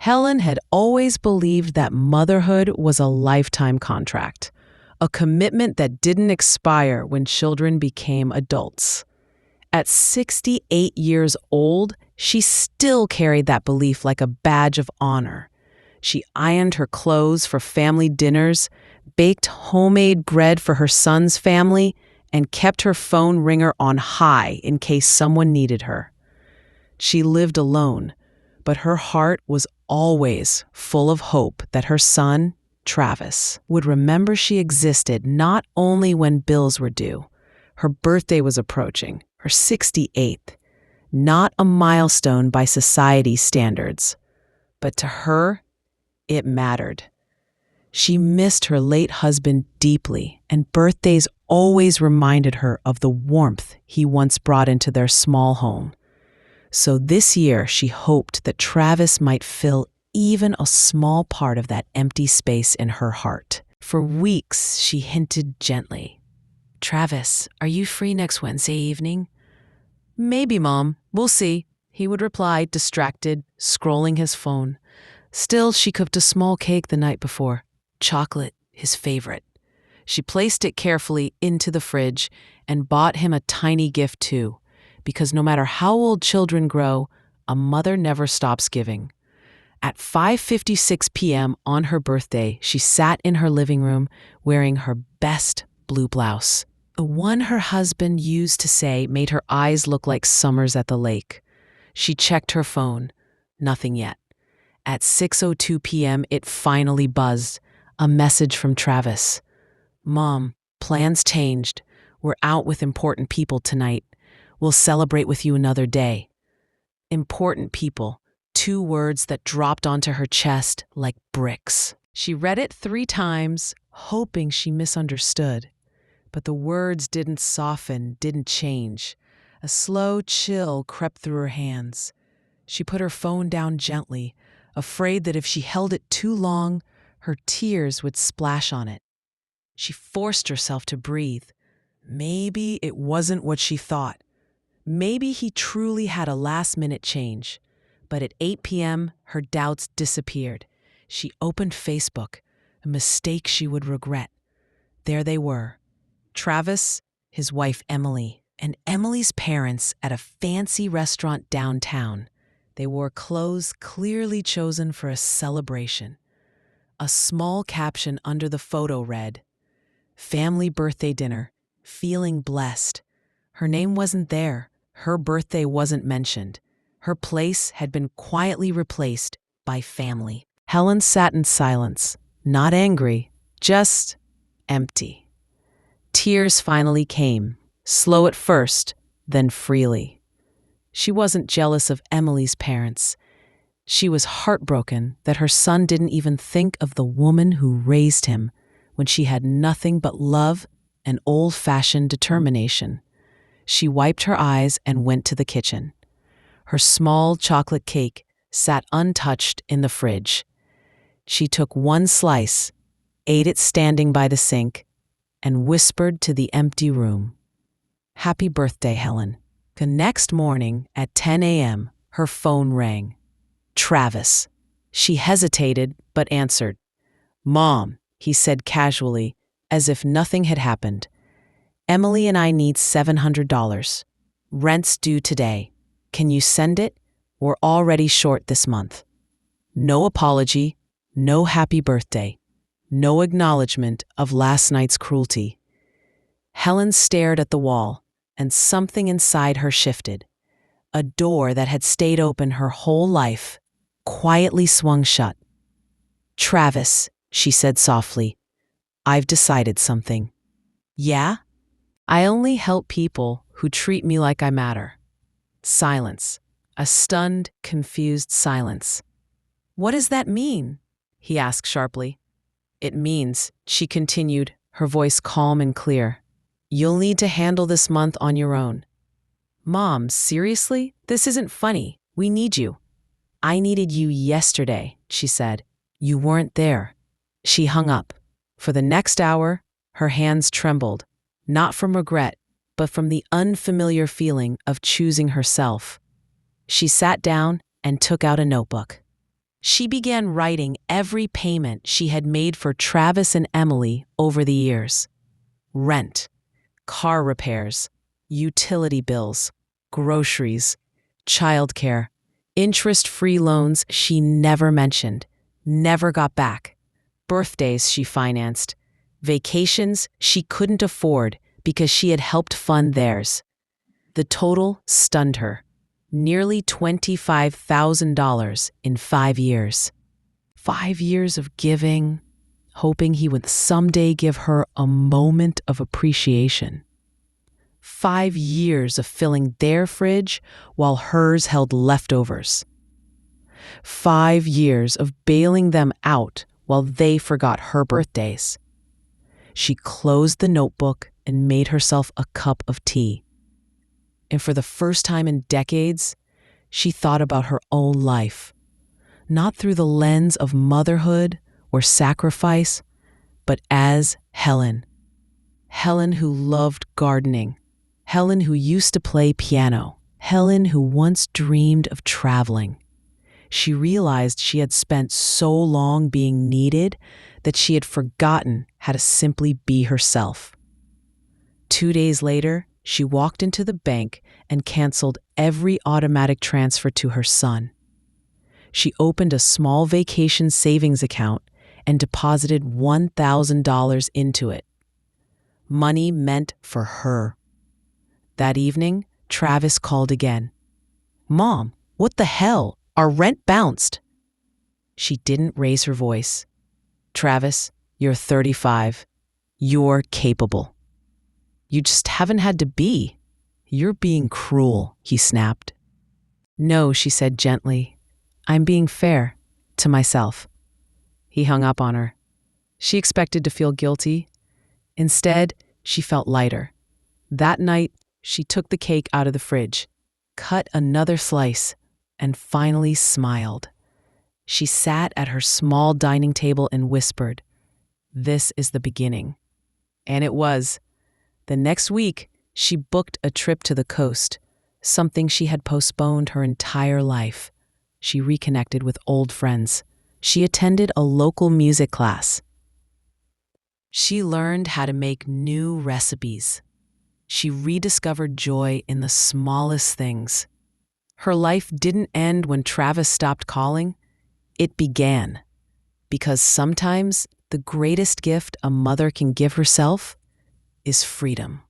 Helen had always believed that motherhood was a lifetime contract, a commitment that didn't expire when children became adults. At 68 years old, she still carried that belief like a badge of honor. She ironed her clothes for family dinners, baked homemade bread for her son's family, and kept her phone ringer on high in case someone needed her. She lived alone, but her heart was always full of hope that her son, Travis, would remember she existed not only when bills were due. Her birthday was approaching, her 68th, not a milestone by society's standards, but to her, it mattered. She missed her late husband deeply, and birthdays always reminded her of the warmth he once brought into their small home. So this year, she hoped that Travis might fill even a small part of that empty space in her heart. For weeks, she hinted gently, "Travis, are you free next Wednesday evening?" "Maybe, Mom. We'll see," he would reply, distracted, scrolling his phone. Still, she cooked a small cake the night before. Chocolate, his favorite. She placed it carefully into the fridge and bought him a tiny gift too, because no matter how old children grow, a mother never stops giving. At 5:56 p.m. on her birthday, she sat in her living room wearing her best blue blouse, the one her husband used to say made her eyes look like summers at the lake. She checked her phone. Nothing yet. At 6:02 p.m., it finally buzzed. A message from Travis. "Mom, plans changed. We're out with important people tonight. We'll celebrate with you another day." Important people. 2 words that dropped onto her chest like bricks. She read it 3 times, hoping she misunderstood. But the words didn't soften, didn't change. A slow chill crept through her hands. She put her phone down gently, afraid that if she held it too long, her tears would splash on it. She forced herself to breathe. Maybe it wasn't what she thought. Maybe he truly had a last-minute change. But at 8 p.m., her doubts disappeared. She opened Facebook, a mistake she would regret. There they were. Travis, his wife Emily, and Emily's parents at a fancy restaurant downtown. They wore clothes clearly chosen for a celebration. A small caption under the photo read, "Family birthday dinner, feeling blessed." Her name wasn't there. Her birthday wasn't mentioned. Her place had been quietly replaced by family. Helen sat in silence, not angry, just empty. Tears finally came, slow at first, then freely. She wasn't jealous of Emily's parents. She was heartbroken that her son didn't even think of the woman who raised him when she had nothing but love and old-fashioned determination. She wiped her eyes and went to the kitchen. Her small chocolate cake sat untouched in the fridge. She took 1 slice, ate it standing by the sink, and whispered to the empty room, "Happy birthday, Helen." The next morning at 10 a.m., her phone rang. Travis. She hesitated but answered. "Mom," he said casually, as if nothing had happened. "Emily and I need $700. Rent's due today. Can you send it? We're already short this month." No apology, no happy birthday, no acknowledgement of last night's cruelty. Helen stared at the wall, and something inside her shifted. A door that had stayed open her whole life quietly swung shut. "Travis," she said softly, "I've decided something." "Yeah?" "I only help people who treat me like I matter." Silence. A stunned, confused silence. "What does that mean?" he asked sharply. "It means," she continued, her voice calm and clear, "you'll need to handle this month on your own." "Mom, seriously? This isn't funny. We need you." "I needed you yesterday," she said. "You weren't there." She hung up. For the next hour, her hands trembled, not from regret, but from the unfamiliar feeling of choosing herself. She sat down and took out a notebook. She began writing every payment she had made for Travis and Emily over the years: rent, car repairs, utility bills, groceries, childcare, interest-free loans she never mentioned, never got back, birthdays she financed, vacations she couldn't afford because she had helped fund theirs. The total stunned her: nearly $25,000 in 5 years. 5 years of giving, hoping he would someday give her a moment of appreciation. 5 years of filling their fridge while hers held leftovers. 5 years of bailing them out while they forgot her birthdays. She closed the notebook and made herself a cup of tea. And for the first time in decades, she thought about her own life, not through the lens of motherhood or sacrifice, but as Helen. Helen who loved gardening. Helen who used to play piano. Helen who once dreamed of traveling. She realized she had spent so long being needed that she had forgotten how to simply be herself. 2 days later, she walked into the bank and canceled every automatic transfer to her son. She opened a small vacation savings account and deposited $1,000 into it. Money meant for her. That evening, Travis called again. "Mom, what the hell? Our rent bounced." She didn't raise her voice. "Travis, you're 35. You're capable. You just haven't had to be. You're being cruel," he snapped. "No," she said gently. "I'm being fair to myself." He hung up on her. She expected to feel guilty. Instead, she felt lighter. That night, she took the cake out of the fridge, cut another slice, and finally smiled. She sat at her small dining table and whispered, "This is the beginning." And it was. The next week, she booked a trip to the coast, something she had postponed her entire life. She reconnected with old friends. She attended a local music class. She learned how to make new recipes. She rediscovered joy in the smallest things. Her life didn't end when Travis stopped calling. It began. Because sometimes the greatest gift a mother can give herself is freedom.